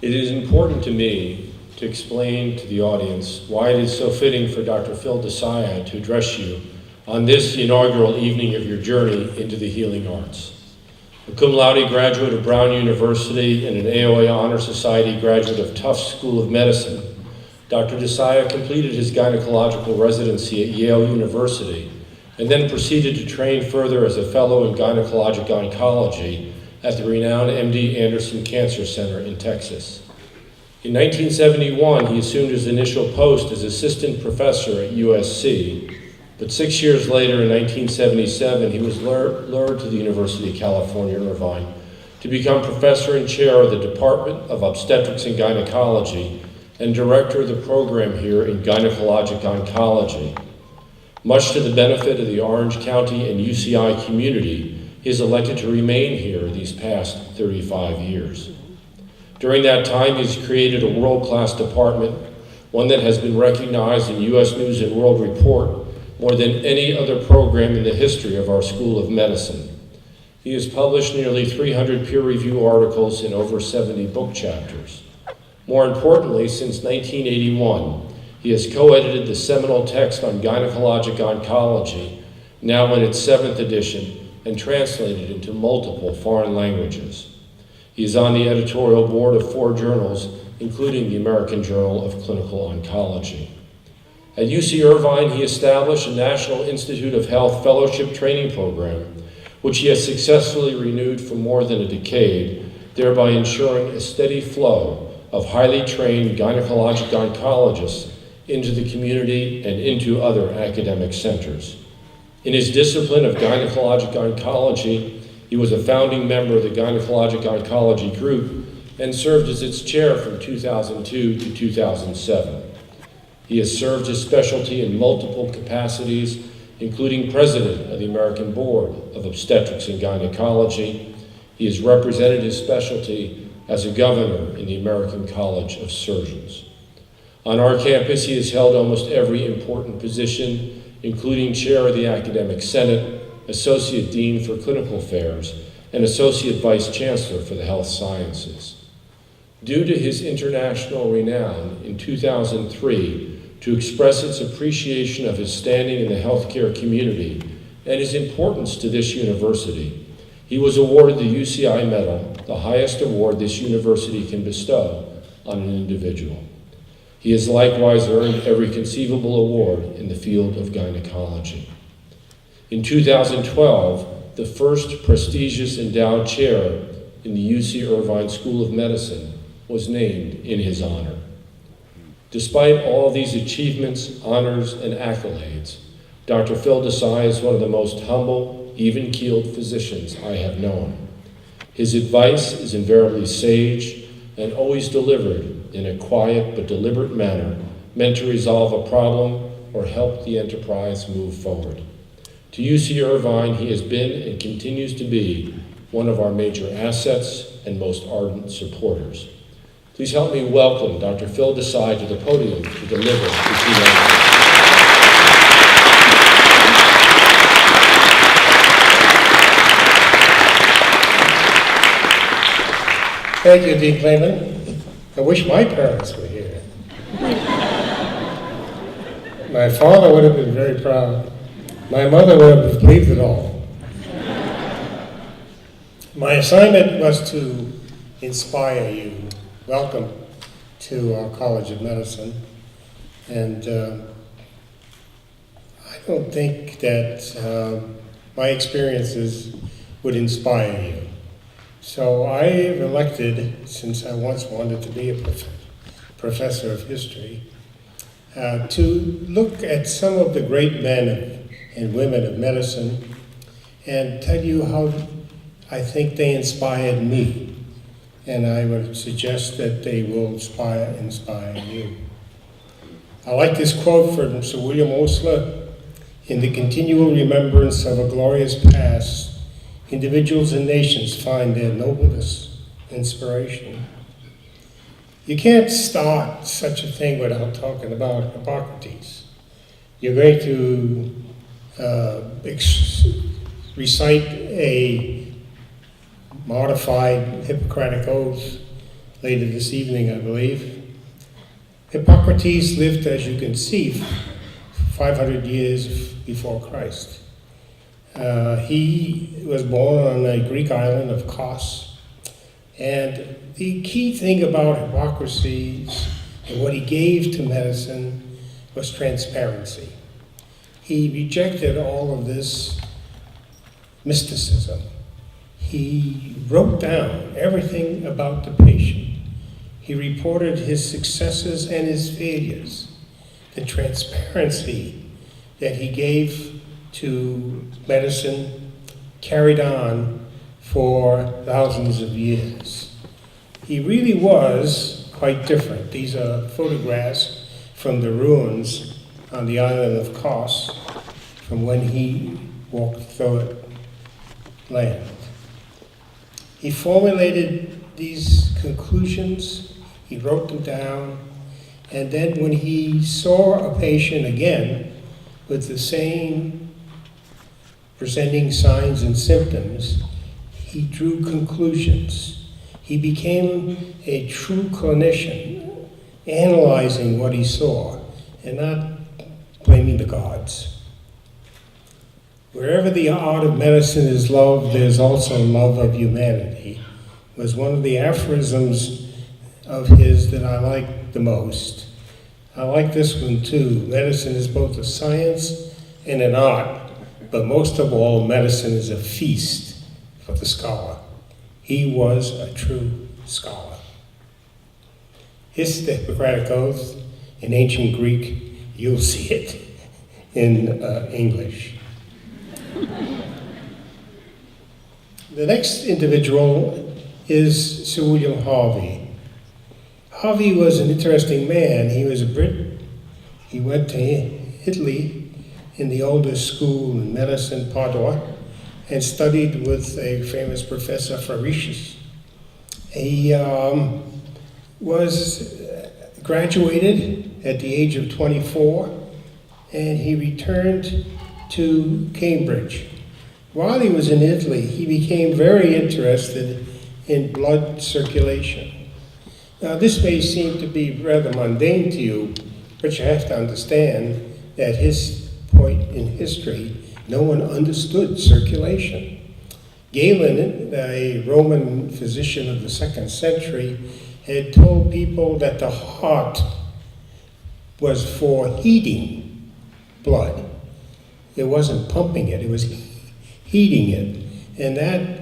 It is important to me to explain to the audience why it is so fitting for Dr. Phil Desai to address you on this inaugural evening of your journey into the healing arts. A cum laude graduate of Brown University and an AOA Honor Society graduate of Tufts School of Medicine, Dr. Desai completed his gynecological residency at Yale University and then proceeded to train further as a fellow in gynecologic oncology at the renowned MD Anderson Cancer Center in Texas. In 1971, he assumed his initial post as assistant professor at USC, but 6 years later, in 1977, he was lured to the University of California, Irvine, to become professor and chair of the Department of Obstetrics and Gynecology and director of the program here in gynecologic oncology. Much to the benefit of the Orange County and UCI community, he has elected to remain here these past 35 years. During that time, he's created a world-class department, one that has been recognized in U.S. News and World Report more than any other program in the history of our School of Medicine. He has published nearly 300 peer-reviewed articles in over 70 book chapters. More importantly, since 1981, he has co-edited the seminal text on gynecologic oncology, now in its 7th edition, and translated into multiple foreign languages. He is on the editorial board of 4 journals, including the American Journal of Clinical Oncology. At UC Irvine, he established a National Institute of Health Fellowship Training Program, which he has successfully renewed for more than a decade, thereby ensuring a steady flow of highly trained gynecologic oncologists into the community and into other academic centers. In his discipline of gynecologic oncology, he was a founding member of the Gynecologic Oncology Group and served as its chair from 2002 to 2007. He has served his specialty in multiple capacities, including president of the American Board of Obstetrics and Gynecology. He has represented his specialty as a governor in the American College of Surgeons. On our campus, he has held almost every important position, including chair of the Academic Senate, Associate Dean for Clinical Affairs, and Associate Vice Chancellor for the Health Sciences. Due to his international renown, in 2003, to express its appreciation of his standing in the healthcare community and his importance to this university, he was awarded the UCI Medal, the highest award this university can bestow on an individual. He has likewise earned every conceivable award in the field of gynecology. In 2012, the first prestigious endowed chair in the UC Irvine School of Medicine was named in his honor. Despite all these achievements, honors, and accolades, Dr. Phil Desai is one of the most humble, even-keeled physicians I have known. His advice is invariably sage and always delivered in a quiet but deliberate manner, meant to resolve a problem or help the enterprise move forward. To UC Irvine, he has been and continues to be one of our major assets and most ardent supporters. Please help me welcome Dr. Phil Desai to the podium to deliver his keynote. Thank you, Dean Clayman. I wish my parents were here. My father would have been very proud. My mother would have believed it all. My assignment was to inspire you. Welcome to our College of Medicine. And I don't think that my experiences would inspire you. So I've elected, since I once wanted to be a professor of history, to look at some of the great men and women of medicine and tell you how I think they inspired me. And I would suggest that they will inspire you. I like this quote from Sir William Osler: "In the continual remembrance of a glorious past, individuals and nations find their nobleness, inspiration." You can't start such a thing without talking about Hippocrates. You're going to recite a modified Hippocratic oath later this evening, I believe. Hippocrates lived, as you can see, 500 years before Christ. He was born on a Greek island of Kos. And the key thing about Hippocrates and what he gave to medicine was transparency. He rejected all of this mysticism. He wrote down everything about the patient. He reported his successes and his failures. The transparency that he gave to medicine carried on for thousands of years. He really was quite different. These are photographs from the ruins on the island of Kos from when he walked through it land. He formulated these conclusions, he wrote them down, and then when he saw a patient again with the same presenting signs and symptoms, he drew conclusions. He became a true clinician, analyzing what he saw and not blaming the gods. Wherever the art of medicine is loved, there's also love of humanity, was one of the aphorisms of his that I like the most. I like this one too. Medicine is both a science and an art, but most of all, medicine is a feast for the scholar. He was a true scholar. His Hippocratic Oath in ancient Greek, you'll see it in English. The next individual is Sir William Harvey. Harvey was an interesting man. He was a Brit. He went to Italy in the oldest school in medicine, Padua, and studied with a famous professor, Fabricius. He was graduated at the age of 24, and he returned to Cambridge. While he was in Italy, he became very interested in blood circulation. Now, this may seem to be rather mundane to you, but you have to understand that his point in history, no one understood circulation. Galen, a Roman physician of the 2nd century, had told people that the heart was for heating blood. It wasn't pumping it, it was heating it. And that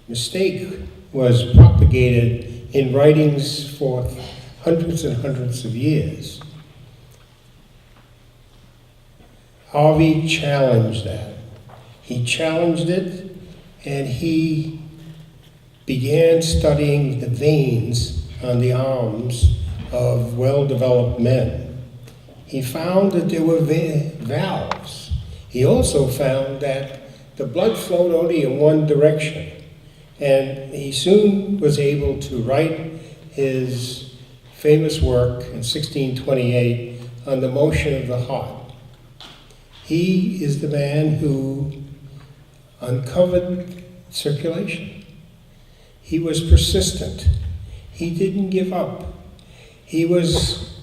mistake was propagated in writings for hundreds and hundreds of years. Harvey challenged that. He challenged it, and he began studying the veins on the arms of well-developed men. He found that there were valves. He also found that the blood flowed only in one direction. And he soon was able to write his famous work in 1628 on the motion of the heart. He is the man who uncovered circulation. He was persistent. He didn't give up. He was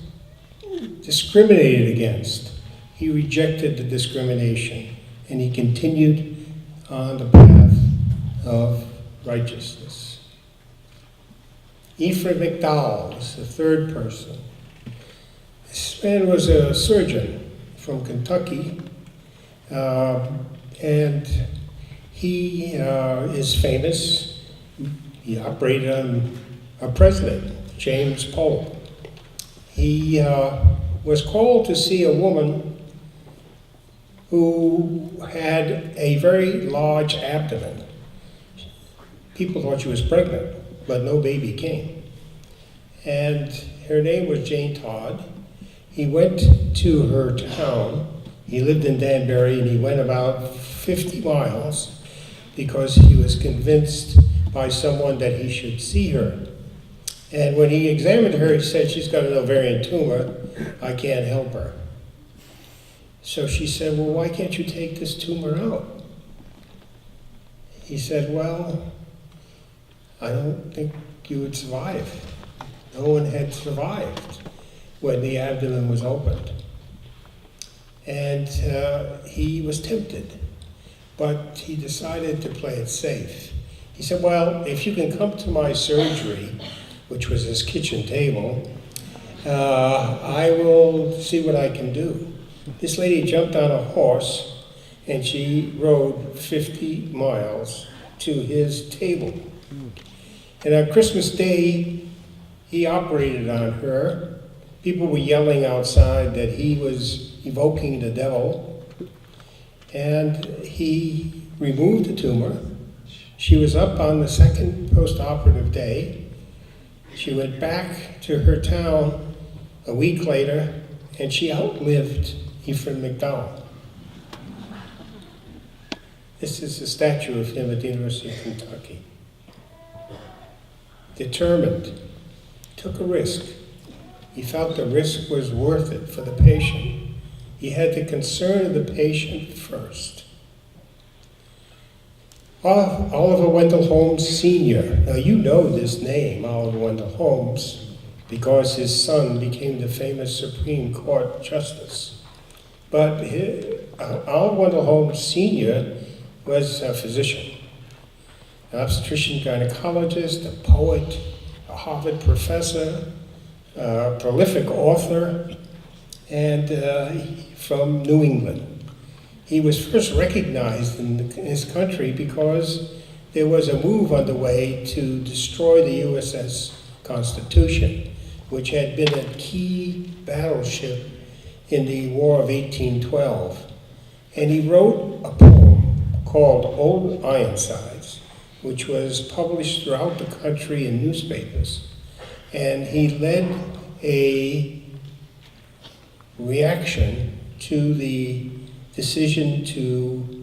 discriminated against. He rejected the discrimination, and he continued on the path of righteousness. Ephraim McDowell was the third person. This man was a surgeon from Kentucky, and he is famous. He operated on a president, James Polk. He was called to see a woman who had a very large abdomen. People thought she was pregnant, but no baby came. And her name was Jane Todd. He went to her town. He lived in Danbury, and he went about 50 miles because he was convinced by someone that he should see her. And when he examined her, he said, "She's got an ovarian tumor. I can't help her." So she said, "Well, why can't you take this tumor out?" He said, "Well, I don't think you would survive. No one had survived when the abdomen was opened. And he was tempted, but he decided to play it safe. He said, well, if you can come to my surgery, which was his kitchen table, I will see what I can do. This lady jumped on a horse and she rode 50 miles to his table. And on Christmas Day, he operated on her. People were yelling outside that he was evoking the devil. And he removed the tumor. She was up on the second post-operative day. She went back to her town a week later, and she outlived Ephraim McDowell. This is a statue of him at the University of Kentucky. Determined, took a risk. He felt the risk was worth it for the patient. He had the concern of the patient first. Oliver Wendell Holmes Sr. Now you know this name, Oliver Wendell Holmes, because his son became the famous Supreme Court Justice. But Oliver Wendell Holmes Sr. was a physician, an obstetrician gynecologist, a poet, a Harvard professor, a prolific author, and from New England. He was first recognized in his country because there was a move underway to destroy the USS Constitution, which had been a key battleship in the War of 1812. And he wrote a poem called Old Ironsides, which was published throughout the country in newspapers. And he led a reaction to the decision to